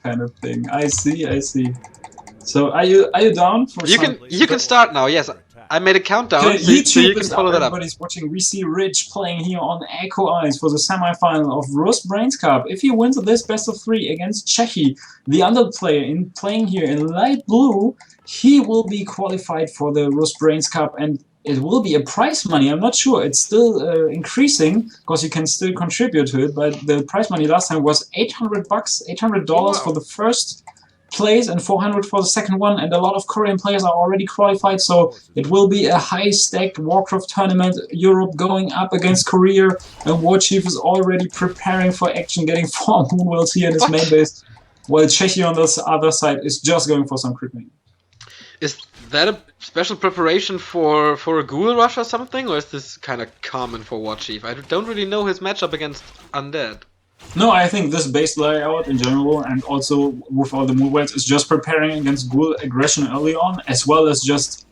kind of thing. I see. So are you down for some? You can start now. Yes, I made a countdown, Okay, so you YouTube can is up. follow that up. Everybody's watching. We see Rich playing here on Echo Eyes for the semifinal of Rus Brains Cup. If he wins this best of 3 against Cechi, the other player in playing here in light blue, he will be qualified for the Rus Brains Cup, and it will be a prize money. I'm not sure. It's still increasing because you can still contribute to it. But the prize money last time was $800, $800 for the first place and 400 for the second one, and a lot of Korean players are already qualified, so it will be a high-staked Warcraft tournament. Europe going up against Korea, and Warchief is already preparing for action, getting 4 Moonwells here in his main base, while Cechi on the other side is just going for some creeping. Is that a special preparation for a Ghoul Rush or something, or is this kind of common for Warchief? I don't really know his matchup against Undead. No, I think this base layout in general, and also with all the Moonwells, is just preparing against Ghoul aggression early on, as well as just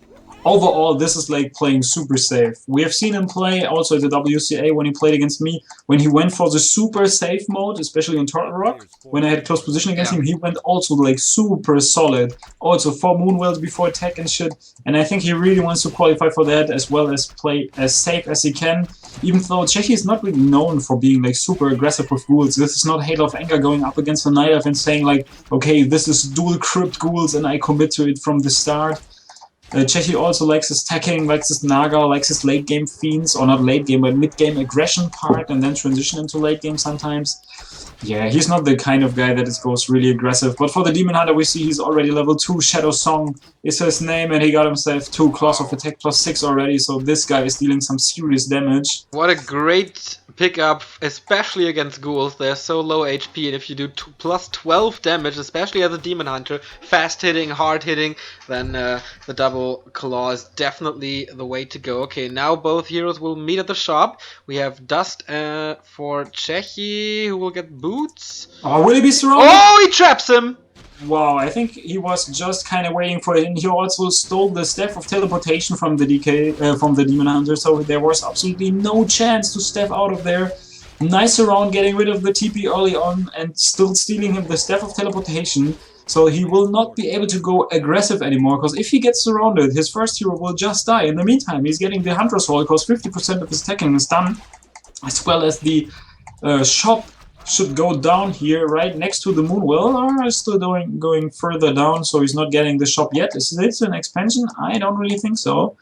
overall, this is like playing super safe. We have seen him play also at the WCA when he played against me. When he went for the super safe mode, especially on Turtle Rock, when I had close position against him, he went also like super solid. Also 4 Moonwells before attack and shit. And I think he really wants to qualify for that, as well as play as safe as he can. Even though Cechi is not really known for being like super aggressive with ghouls. This is not Halo of Anger going up against a Night Elf and saying like, okay, this is dual crypt ghouls and I commit to it from the start. Cechi also likes his stacking, likes his Naga, likes his late game fiends, or not late game, but mid game aggression part, and then transition into late game sometimes. Yeah, he's not the kind of guy that goes really aggressive. But for the Demon Hunter, we see he's already level 2. Shadow Song is his name, and he got himself 2 claws of attack plus 6 already. So this guy is dealing some serious damage. What a great pickup, especially against ghouls. They're so low HP, and if you do plus 12 damage, especially as a Demon Hunter, fast hitting, hard hitting, then the double claw is definitely the way to go. Okay, now both heroes will meet at the shop. We have Dust for Cechi, who will get boots. Oh, will he be surrounded? Oh, he traps him! Wow, I think he was just kind of waiting for it, and he also stole the Staff of Teleportation from the DK, from the Demon Hunter, so there was absolutely no chance to step out of there. Nice around getting rid of the TP early on, and still stealing him the Staff of Teleportation, so he will not be able to go aggressive anymore, because if he gets surrounded, his first hero will just die. In the meantime, he's getting the Hunter's Hall, because 50% of his attacking is done, as well as the shop should go down here right next to the Moonwell, or still going further down, so he's not getting the shop yet. Is this an expansion? I don't really think so.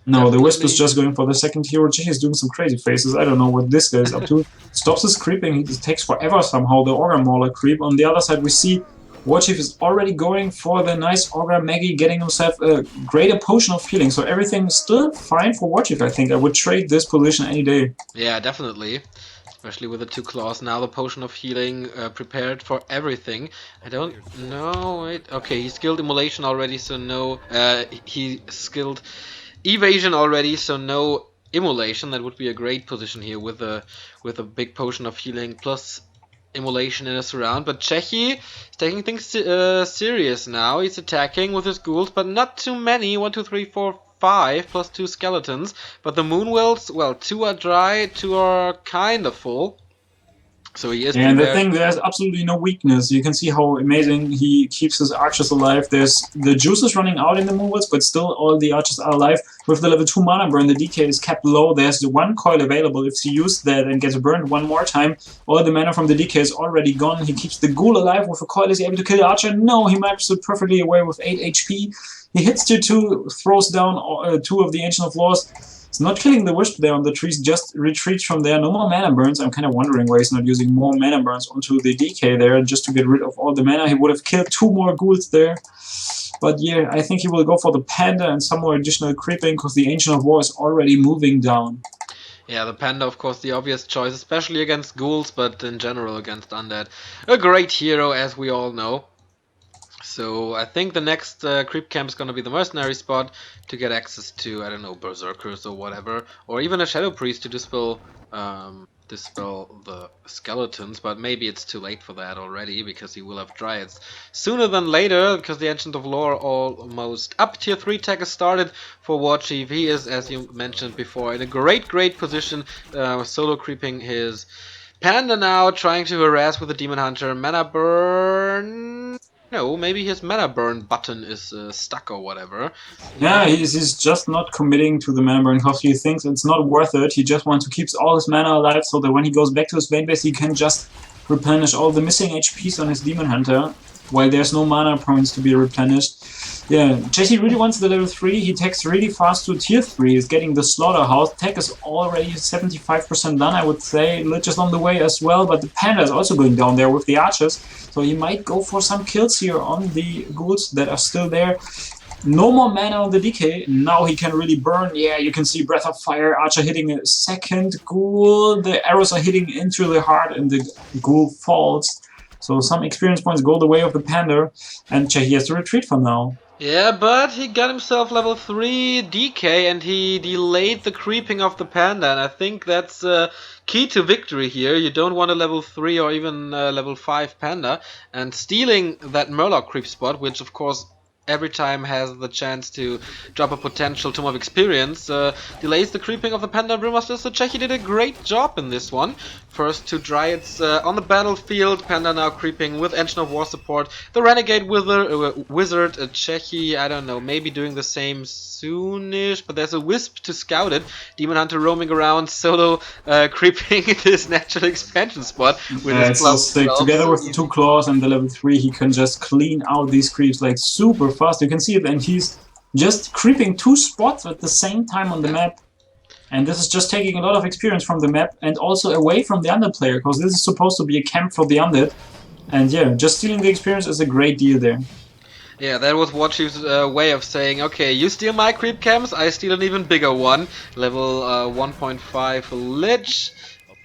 No, the Wisp is just going for the second hero. He's doing some crazy faces. I don't know what this guy is up to. Stops his creeping. He takes forever somehow, the Augur Mauler creep. On the other side, we see Warchief is already going for the nice Augur Maggie, getting himself a greater potion of healing. So everything is still fine for Warchief, I think. I would trade this position any day. Yeah, definitely. Especially with the 2 claws. Now the potion of healing prepared for everything. I don't know. Wait. Okay, he skilled immolation already, so no. He skilled evasion already, so no immolation. That would be a great position here with a big potion of healing plus immolation in a surround. But Cechi is taking things serious now. He's attacking with his ghouls, but not too many. 1, 2, 3, 4, 5 plus 2 skeletons. But the Moonwells, well, 2 are dry, 2 are kind of full. So he is. And the thing, there's absolutely no weakness. You can see how amazing he keeps his archers alive. There's the juice is running out in the Moonwells, but still all the archers are alive. With the level 2 mana burn, the DK is kept low. There's the 1 coil available. If he uses that and gets burned one more time, all the mana from the DK is already gone. He keeps the ghoul alive. With a coil, is he able to kill the archer? No, he maps it perfectly away with 8 HP. He hits tier 2, throws down 2 of the Ancient of Laws. It's not killing the Wisp there on the trees, just retreats from there. No more mana burns. I'm kind of wondering why he's not using more mana burns onto the DK there just to get rid of all the mana. He would have killed 2 more ghouls there. But yeah, I think he will go for the Panda and some more additional creeping because the Ancient of War is already moving down. Yeah, the Panda, of course, the obvious choice, especially against ghouls, but in general against undead. A great hero, as we all know. So I think the next creep camp is going to be the mercenary spot to get access to, I don't know, berserkers or whatever, or even a shadow priest to dispel the skeletons. But maybe it's too late for that already because he will have dryads sooner than later because the Ancient of Lore almost up. Tier 3 tech is started for Warchief. He is, as you mentioned before, in a great position, solo creeping his Panda now trying to harass with the Demon Hunter. Mana burn. No, maybe his mana burn button is stuck or whatever. Yeah, he's just not committing to the mana burn because he thinks it's not worth it. He just wants to keep all his mana alive so that when he goes back to his main base, he can just replenish all the missing HPs on his Demon Hunter while there's no mana points to be replenished. Yeah, Cechi really wants the level 3. He takes really fast to tier 3. He's getting the Slaughterhouse. Tech is already 75% done, I would say. Lich is on the way as well, but the Panda is also going down there with the archers. So he might go for some kills here on the ghouls that are still there. No more mana on the DK. Now he can really burn. Yeah, you can see Breath of Fire. Archer hitting a second ghoul. The arrows are hitting into the heart and the ghoul falls. So some experience points go the way of the Panda. And Cechi has to retreat for now. Yeah, but he got himself level 3 DK and he delayed the creeping of the Panda. And I think that's key to victory here. You don't want a level 3 or even level 5 Panda. And stealing that Murloc creep spot, which of course every time has the chance to drop a potential Tomb of Experience, delays the creeping of the Panda Brewmaster. So Cechi did a great job in this one. First two Dryads on the battlefield, Panda now creeping with Engine of War support. The Renegade Wizard, Cechi, I don't know, maybe doing the same soonish, but there's a Wisp to scout it. Demon Hunter roaming around, solo creeping this natural expansion spot. With his it's so sick. Together with the 2 claws and the level 3, he can just clean out these creeps like super fast. You can see it, and he's just creeping 2 spots at the same time on the map. And this is just taking a lot of experience from the map and also away from the Undead player, because this is supposed to be a camp for the Undead. And yeah, just stealing the experience is a great deal there. Yeah, that was Warchief's way of saying, okay, you steal my creep camps, I steal an even bigger one. Level 1.5 Lich.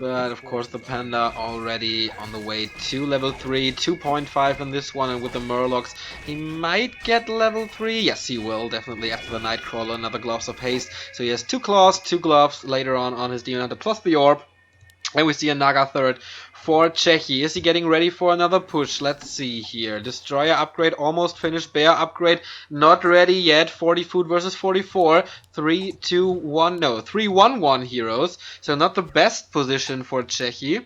But of course the Panda already on the way to level 3, 2.5 in this one, and with the Murlocs he might get level 3. Yes, he will, definitely, after the Nightcrawler, another Gloves of Haste. So he has 2 claws, 2 gloves later on his Demon Hunter, plus the Orb. And we see a Naga third for Cechi. Is he getting ready for another push? Let's see here. Destroyer upgrade almost finished. Bear upgrade not ready yet. 40 food versus 44. 3, 2, 1. No, 3, 1, 1 heroes. So not the best position for Cechi.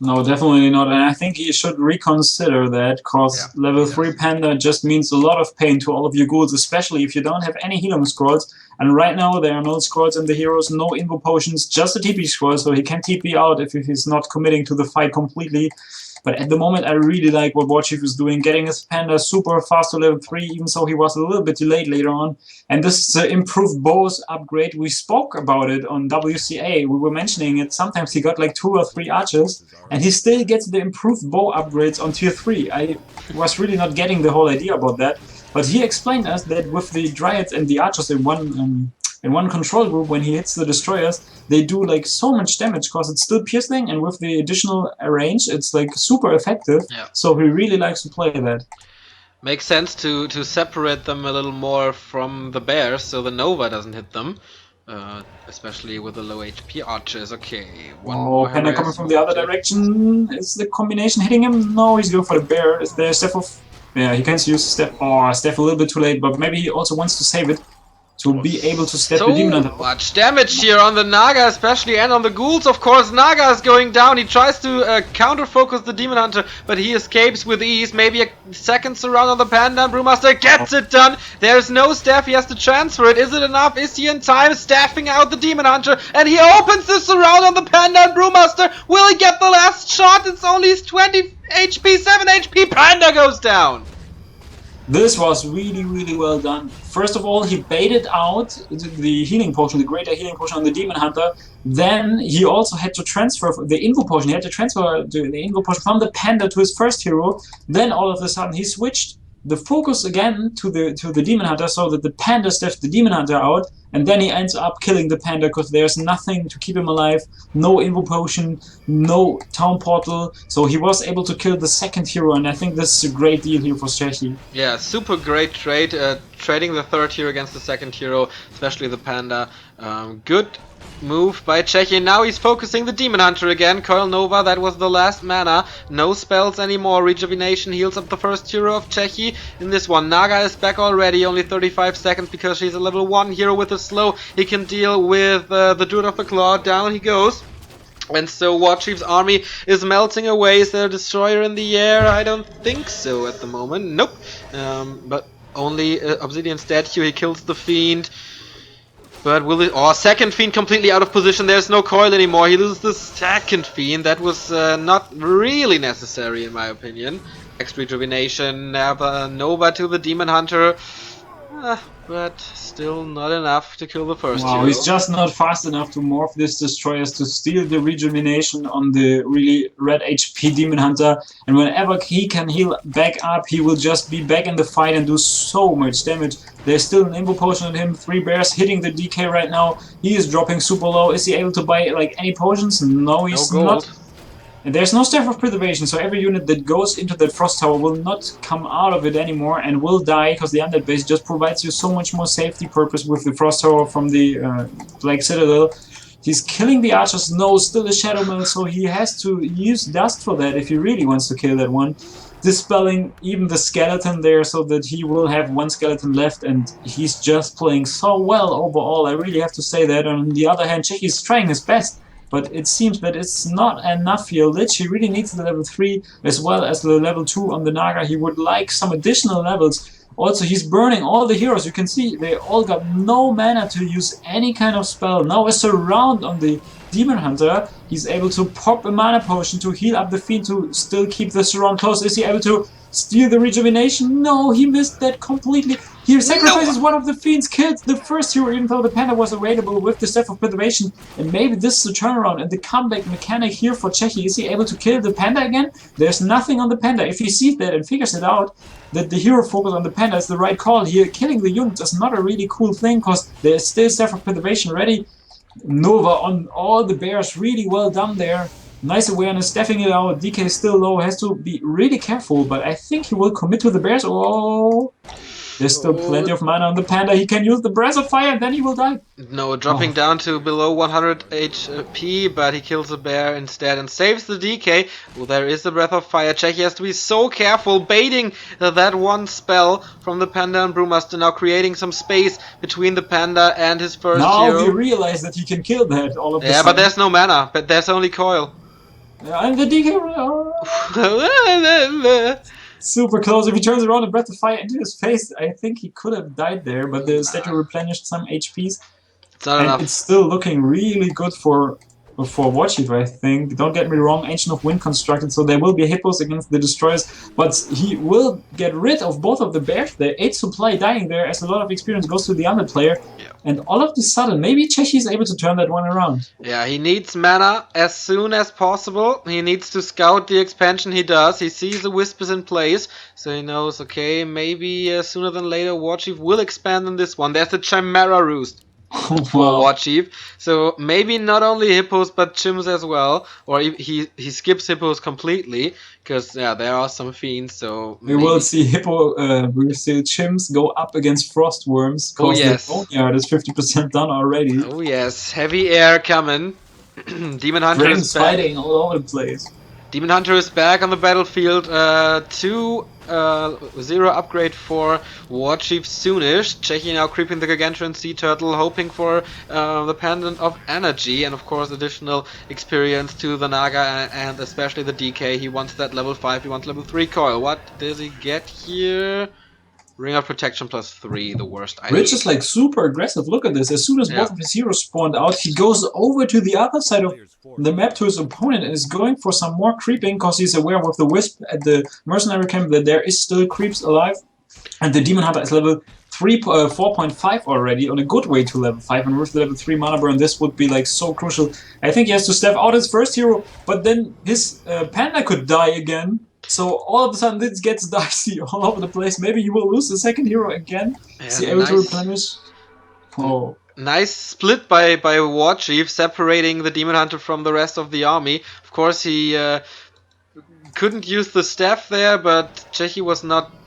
No, definitely not. And I think he should reconsider that, because level 3 Panda just means a lot of pain to all of your ghouls, especially if you don't have any healing scrolls. And right now there are no scrolls in the heroes, no invo potions, just a TP scroll, so he can TP out if he's not committing to the fight completely. But at the moment I really like what Warchief is doing, getting his Panda super fast to level 3, even though he was a little bit delayed later on. And this is the improved bows upgrade. We spoke about it on WCA, we were mentioning it. Sometimes he got like 2 or 3 archers, and he still gets the improved bow upgrades on tier 3. I was really not getting the whole idea about that. But he explained us that with the Dryads and the archers in one control group, when he hits the destroyers, they do like so much damage because it's still piercing, and with the additional range, it's like super effective. Yeah. So he really likes to play that. Makes sense to separate them a little more from the bears, so the Nova doesn't hit them. Especially with the low HP archers. Okay, one more. Panda coming from the other direction. Is the combination hitting him? No, he's going for the bear. Is there Steph of... Yeah, he can use Steph. Oh, Steph a little bit too late, but maybe he also wants to save it to be able to step the Demon Hunter. So much damage here on the Naga especially, and on the ghouls, of course. Naga is going down. He tries to counter-focus the Demon Hunter, but he escapes with ease. Maybe a second surround on the Panda, and Brewmaster gets it done. There's no staff. He has to transfer it. Is it enough? Is he in time? Staffing out the Demon Hunter, and he opens the surround on the Panda and Brewmaster. Will he get the last shot? It's only 20 HP, 7 HP. Panda goes down. This was really, really well done. First of all, he baited out the healing potion, the greater healing potion on the Demon Hunter. Then he also had to transfer the invo potion. He had to transfer the invo potion from the Panda to his first hero. Then all of a sudden he switched the focus again to the Demon Hunter, so that the Panda stuffed the Demon Hunter out, and then he ends up killing the Panda because there's nothing to keep him alive, no invo potion, no town portal, so he was able to kill the second hero, and I think this is a great deal here for Cechi. Yeah, super great trade, trading the third hero against the second hero, especially the Panda. Good move by Cechi. Now he's focusing the Demon Hunter again. Coil Nova, that was the last mana. No spells anymore. Rejuvenation heals up the first hero of Cechi. In this one, Naga is back already. Only 35 seconds because she's a level 1 hero with a slow. He can deal with the Druid of the Claw. Down he goes. And so WarchiefRich's army is melting away. Is there a destroyer in the air? I don't think so at the moment. Nope. But only Obsidian statue. He kills the fiend. But will it? Oh, second fiend completely out of position. There's no coil anymore. He loses the second fiend. That was not really necessary in my opinion. Next rejuvenation. Nova to the demon hunter. But still not enough to kill the first Wow, hero. he's just not fast enough to morph this destroyers to steal the rejuvenation on the really red HP Demon Hunter. And whenever he can heal back up, he will just be back in the fight and do so much damage. There's still an Imbo potion on him. 3 bears hitting the DK right now. He is dropping super low. Is he able to buy like any potions? No, he's not. And there's no Staff of Preservation, so every unit that goes into that Frost Tower will not come out of it anymore and will die, because the Undead base just provides you so much more safety purpose with the Frost Tower from the Black Citadel. He's killing the archers, no, still a Shadow Mill, so he has to use Dust for that if he really wants to kill that one. Dispelling even the skeleton there so that he will have 1 skeleton left, and he's just playing so well overall, I really have to say that. On the other hand, Cechi is trying his best. But it seems that it's not enough here. Lich, he really needs the level 3 as well as the level 2 on the Naga. He would like some additional levels. Also, he's burning all the heroes. You can see they all got no mana to use any kind of spell. Now a surround on the Demon Hunter. He's able to pop a mana potion to heal up the fiend to still keep the surround close. Is he able to steal the rejuvenation? No, he missed that completely. He sacrifices one of the fiends, killed the first hero even though the panda was available with the Staff of Preservation. And maybe this is the turnaround and the comeback mechanic here for Cechi. Is he able to kill the panda again? There's nothing on the panda. If he sees that and figures it out, that the hero focus on the panda is the right call here, killing the units is not a really cool thing because there's still Staff of Preservation ready. Nova on all the bears, really well done there. Nice awareness, staffing it out. DK still low, has to be really careful, but I think he will commit to the bears. Oh, there's still plenty of mana on the panda. He can use the Breath of Fire and then he will die. No, dropping down to below 100 HP, but he kills the bear instead and saves the DK. Well, there is the Breath of Fire. Cechi has to be so careful, baiting that one spell from the panda and Brewmaster, now creating some space between the panda and his first hero. Now he realized that he can kill that all of the Yeah, sudden. but there's no mana, but there's only coil. Yeah, and the DK... super close. If he turns around and Breath of Fire into his face, I think he could have died there, but the statue replenished some HPs. It's not and enough. It's still looking really good for WarchiefRich, I think. Don't get me wrong, Ancient of Wind constructed, so there will be hippos against the destroyers, but he will get rid of both of the bears. The 8 supply dying there as a lot of experience goes to the other player. Yeah. And all of a sudden, maybe Cechi is able to turn that one around. Yeah, he needs mana as soon as possible. He needs to scout the expansion. He does. He sees the wisp is in place, so he knows, okay, maybe sooner than later WarchiefRich will expand on this one. There's the Chimera Roost for WarchiefRich. So maybe not only hippos but chimps as well. Or he skips hippos completely, because yeah, there are some fiends. So we will see we will see chimps go up against frost worms, because the boneyard is 50% done already. Oh yes, heavy air coming. Demon Hunter is back. Fighting all over the place. Demon Hunter is back on the battlefield. 2-0 upgrade for WarchiefRich soonish. Cechi now creeping the Gargantuan Sea Turtle, hoping for the Pendant of Energy, and of course additional experience to the Naga and especially the DK. He wants that level 5, he wants level 3 coil. What does he get here? Ring of Protection plus 3, the worst item. Rich is like super aggressive. Look at this. As soon as both of his heroes spawned out, he goes over to the other side of the map to his opponent and is going for some more creeping, because he's aware with the Wisp at the mercenary camp that there is still creeps alive. And the Demon Hunter is level 4.5 already, on a good way to level 5, and with the level 3 mana burn this would be like so crucial. I think he has to step out his first hero, but then his panda could die again. So all of a sudden this gets dicey all over the place. Maybe you will lose the second hero again. Is he able to replenish? Oh. Nice split by WarchiefRich, separating the Demon Hunter from the rest of the army. Of course he couldn't use the staff there, but Cechi was not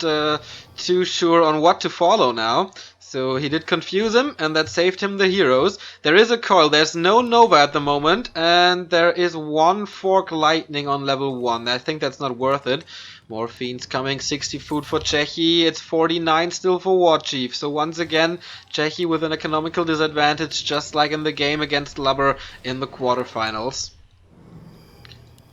too sure on what to follow now. So he did confuse him, and that saved him the heroes. There is a coil, there's no Nova at the moment, and there is 1 Fork Lightning on level 1. I think that's not worth it. More fiends coming, 60 food for Cechi, it's 49 still for WarchiefRich. So once again, Cechi with an economical disadvantage, just like in the game against Lubber in the quarterfinals.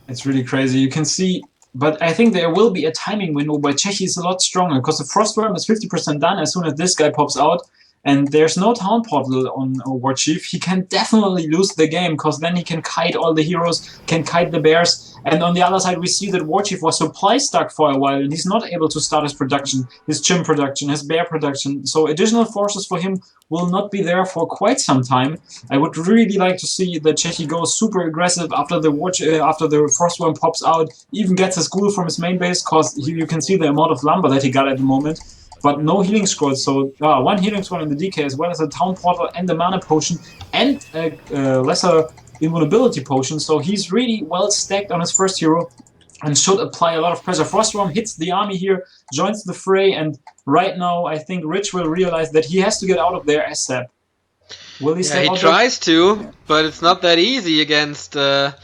It's really crazy. You can see, but I think there will be a timing window where Cechi is a lot stronger because the Frostworm is 50% done as soon as this guy pops out. And there's no town portal on Warchief. He can definitely lose the game because then he can kite all the heroes, can kite the bears. And on the other side, we see that Warchief was supply stuck for a while and he's not able to start his production, his chim production, his bear production. So additional forces for him will not be there for quite some time. I would really like to see that Cechi goes super aggressive after the Frostworm pops out, even gets his ghoul from his main base because you can see the amount of lumber that he got at the moment. But no healing scrolls, so one healing scroll in the DK as well as a town portal and the mana potion and a lesser invulnerability potion, so he's really well stacked on his first hero and should apply a lot of pressure. Frostworm hits the army here, joins the fray, and right now I think Rich will realize that he has to get out of there ASAP. Will he step out? He tries to, but it's not that easy against the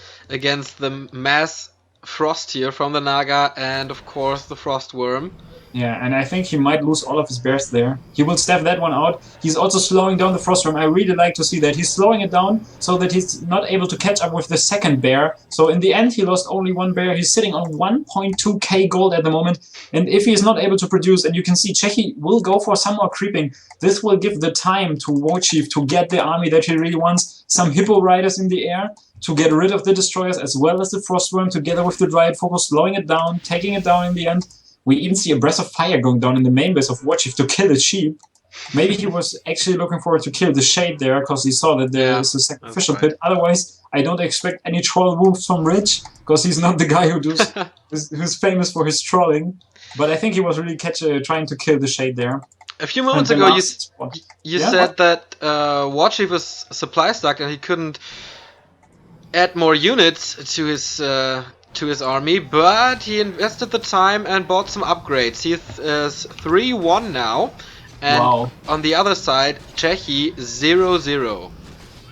mass frost here from the Naga and of course the Frostworm. Yeah, and I think he might lose all of his bears there. He will step that one out. He's also slowing down the Frostworm. I really like to see that. He's slowing it down so that he's not able to catch up with the second bear. So in the end, he lost only one bear. He's sitting on 1.2k gold at the moment. And if he is not able to produce, and you can see Cechi will go for some more creeping, this will give the time to Warchief to get the army that he really wants. Some Hippo Riders in the air to get rid of the Destroyers as well as the Frostworm together with the Dryad Focus, slowing it down, taking it down in the end. We even see a Breath of Fire going down in the main base of Warchief to kill the sheep. Maybe he was actually looking forward to kill the Shade there because he saw that there is a sacrificial pit. Otherwise, I don't expect any troll moves from Rich because he's not the guy who's famous for his trolling. But I think he was really trying to kill the Shade there. A few moments ago, you said that Warchief was supply stuck and he couldn't add more units to his army, but he invested the time and bought some upgrades. He is 3-1 now, and on the other side, Cechi 0-0.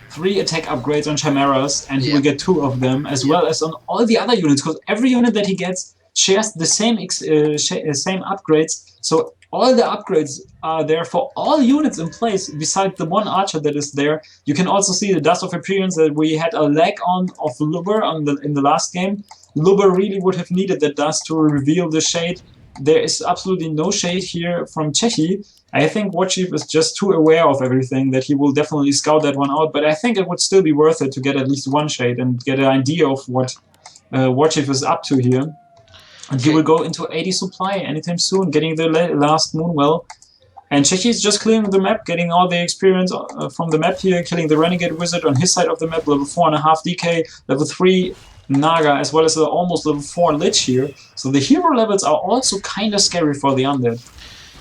3 attack upgrades on Chimeras, and he will get 2 of them, as well as on all the other units, because every unit that he gets shares the same upgrades, so all the upgrades are there for all units in place, besides the one archer that is there. You can also see the Dust of Appearance that we had a lag on of Lubber in the last game. Lubber really would have needed the dust to reveal the Shade. There is absolutely no Shade here from Cechi. I think Warchief is just too aware of everything that he will definitely scout that one out, but I think it would still be worth it to get at least one Shade and get an idea of what Warchief is up to here. And he will go into 80 supply anytime soon, getting the last Moonwell. And Cechi is just clearing the map, getting all the experience from the map here, killing the Renegade Wizard on his side of the map, level 4.5 DK, level 3 Naga, as well as the almost level 4 Lich here. So the hero levels are also kind of scary for the Undead.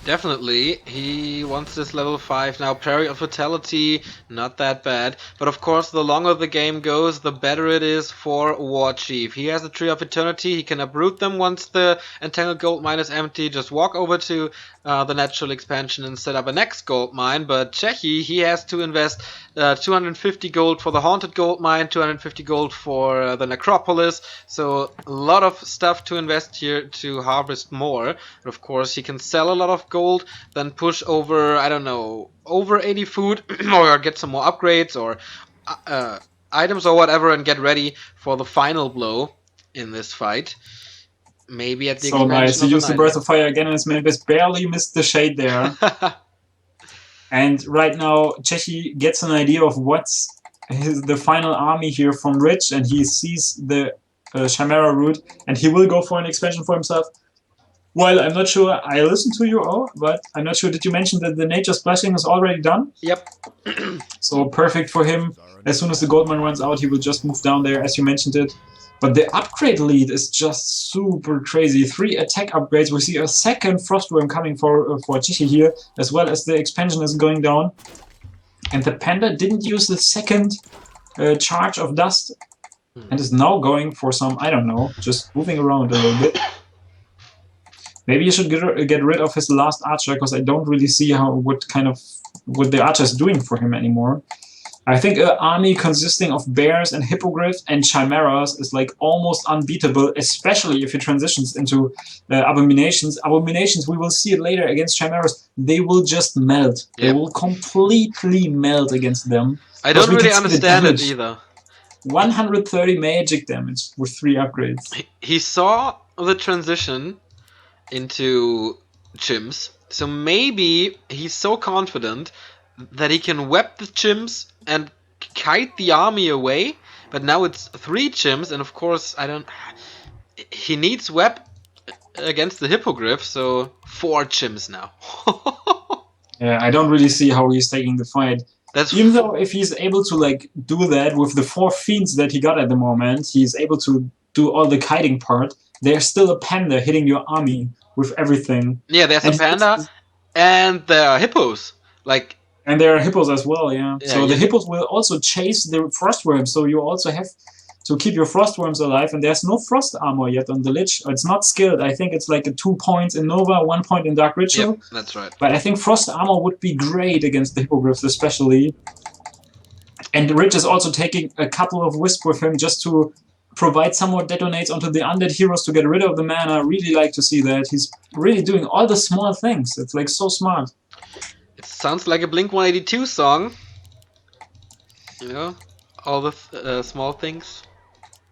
Definitely. He wants this level 5 now. Parry of Fatality, not that bad. But of course, the longer the game goes, the better it is for Warchief. He has a Tree of Eternity. He can uproot them once the Entangled Gold Mine is empty. Just walk over to the Natural Expansion and set up a next gold mine. But Cechi, he has to invest 250 gold for the Haunted Gold Mine, 250 gold for the Necropolis. So a lot of stuff to invest here to harvest more. But of course, he can sell a lot of gold, then push over, I don't know, over 80 food or get some more upgrades or items or whatever and get ready for the final blow in this fight. Maybe at the so nice. He used the Breath of Fire again in his main base, barely missed the Shade there. And right now, Cechi gets an idea of what's the final army here from Rich, and he sees the Chimera route, and he will go for an expansion for himself. Well, I'm not sure I listened to you, but I'm not sure. Did you mention that the Nature's Blessing is already done? Yep. So perfect for him. As soon as the Goldmine runs out, he will just move down there, as you mentioned it. But the upgrade lead is just super crazy. 3 attack upgrades. We see a second Frostworm coming for Cechi here, as well as the expansion is going down. And the Panda didn't use the second charge of dust and is now going for some, I don't know, just moving around a little bit. Maybe you should get rid of his last archer, because I don't really see what the archer is doing for him anymore. I think an army consisting of bears and hippogriffs and chimeras is like almost unbeatable, especially if it transitions into abominations. Abominations, we will see it later against chimeras. They will just melt. Yep. They will completely melt against them. I don't really understand it either. 130 magic damage with 3 upgrades. He saw the transition into chimps, so maybe he's so confident that he can web the chimps and kite the army away. But now it's 3 chimps, and of course he needs web against the hippogriff, so 4 chimps now. Yeah, I don't really see how he's taking the fight. Even though if he's able to like do that with the 4 fiends that he got at the moment, he's able to do all the kiting part. There's still a panda hitting your army with everything. Yeah, there's a panda, and there are hippos. And there are hippos as well, yeah. So the hippos will also chase the frostworms, so you also have to keep your frostworms alive, and there's no frost armor yet on the Lich. It's not skilled. I think it's like a 2 points in Nova, 1 point in Dark Ritual. Yep, that's right. But I think frost armor would be great against the hippogriffs especially. And Rich is also taking a couple of wisps with him just to provide some more detonates onto the undead heroes to get rid of the mana. I really like to see that. He's really doing all the small things. It's like so smart. It sounds like a Blink-182 song. You know, all the small things.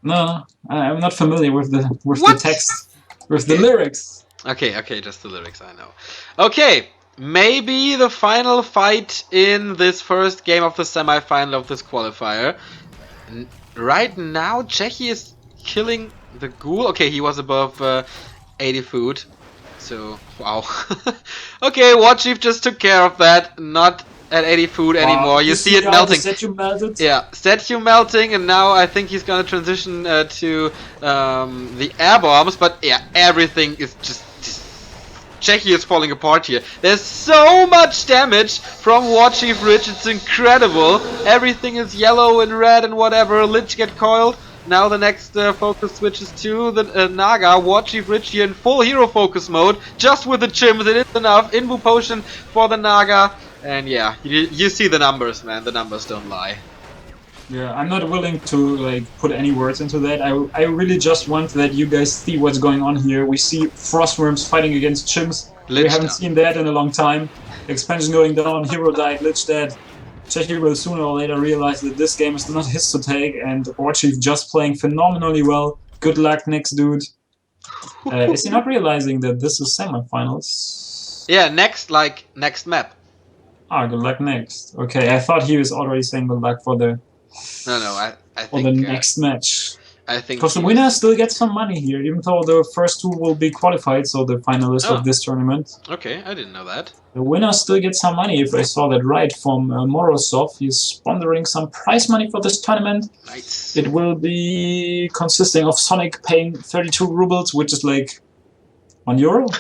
No, I'm not familiar with the text, with the lyrics. Okay, just the lyrics, I know. Okay, maybe the final fight in this first game of the semi-final of this qualifier. Right now, Cechi is killing the ghoul. Okay, he was above 80 food. So, wow. Okay, Warchief just took care of that. Not at 80 food anymore. You see it melting. Cechi melted? Yeah, Cechi melting, and now I think he's gonna transition to the air bombs. But yeah, everything is just Cechi is falling apart here. There's so much damage from WarchiefRich. It's incredible. Everything is yellow and red and whatever. Lich get coiled. Now the next focus switches to the Naga. WarchiefRich here in full hero focus mode. Just with the chimps, it is enough. Invu potion for the Naga. And yeah, you see the numbers, man. The numbers don't lie. Yeah, I'm not willing to like put any words into that. I really just want that you guys see what's going on here. We see frostworms fighting against chimps. We haven't seen that in a long time. Expansion going down, hero died, Lich dead. Cechi will sooner or later realize that this game is not his to take, and Warchief just playing phenomenally well. Good luck, next dude. Is he not realizing that this is semifinals? Yeah, next map. Ah, good luck next. Okay, I thought he was already saying good luck for the I think for the next match. I think because the winner still gets some money here, even though the first 2 will be qualified, so the finalists of this tournament. Okay, I didn't know that. The winner still gets some money, if I saw that right, from Morozov. He's sponsoring some prize money for this tournament. Nice. It will be consisting of Sonic paying 32 rubles, which is like €1.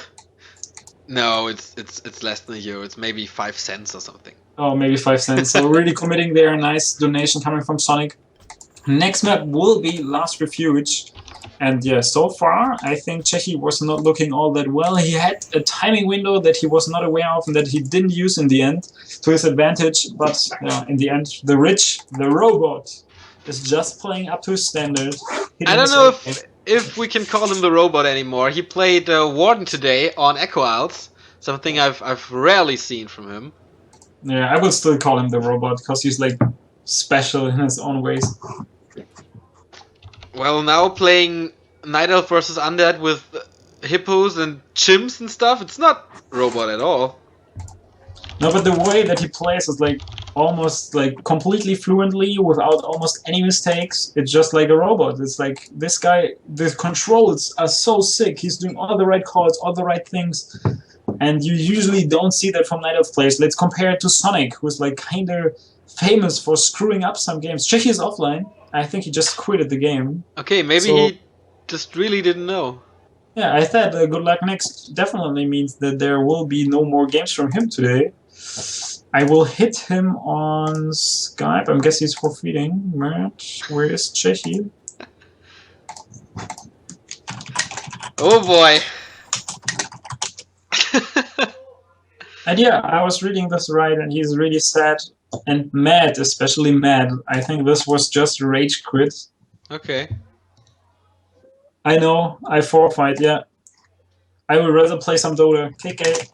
No, it's less than €1. It's maybe 5 cents or something. Oh, maybe 5 cents. So really committing there. Nice donation coming from Sonic. Next map will be Last Refuge. And yeah, so far, I think Cechi was not looking all that well. He had a timing window that he was not aware of and that he didn't use in the end to his advantage. But in the end, the Rich, the robot, is just playing up to his standard. I don't know if we can call him the robot anymore. He played Warden today on Echo Isles, something I've rarely seen from him. Yeah, I will still call him the robot because he's like special in his own ways. Well, now playing Night Elf versus Undead with hippos and chimps and stuff, it's not robot at all. No, but the way that he plays is like almost like completely fluently without almost any mistakes. It's just like a robot. It's like this guy, the controls are so sick. He's doing all the right calls, all the right things. And you usually don't see that from Night Elf players. Let's compare it to Sonic, who's like kind of famous for screwing up some games. Cechi is offline. I think he just quitted the game. Okay, maybe he just really didn't know. Yeah, I thought good luck next definitely means that there will be no more games from him today. I will hit him on Skype. I guess he's forfeiting. Match. Where is Cechi? Oh boy. And yeah, I was reading this right, and he's really sad and mad, especially mad. I think this was just a rage quit. Okay. I know, I forfeit, yeah. I would rather play some Dota. KK.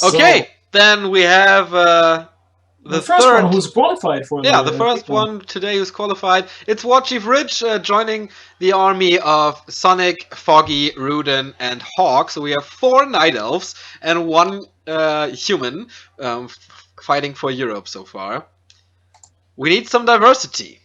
Okay, then we have The first one who's qualified for yeah, the the first one today who's qualified. It's WarchiefRich joining the army of Sonic, Foggy, Rudin, and Hawk. So we have 4 Night Elves and 1 human fighting for Europe so far. We need some diversity.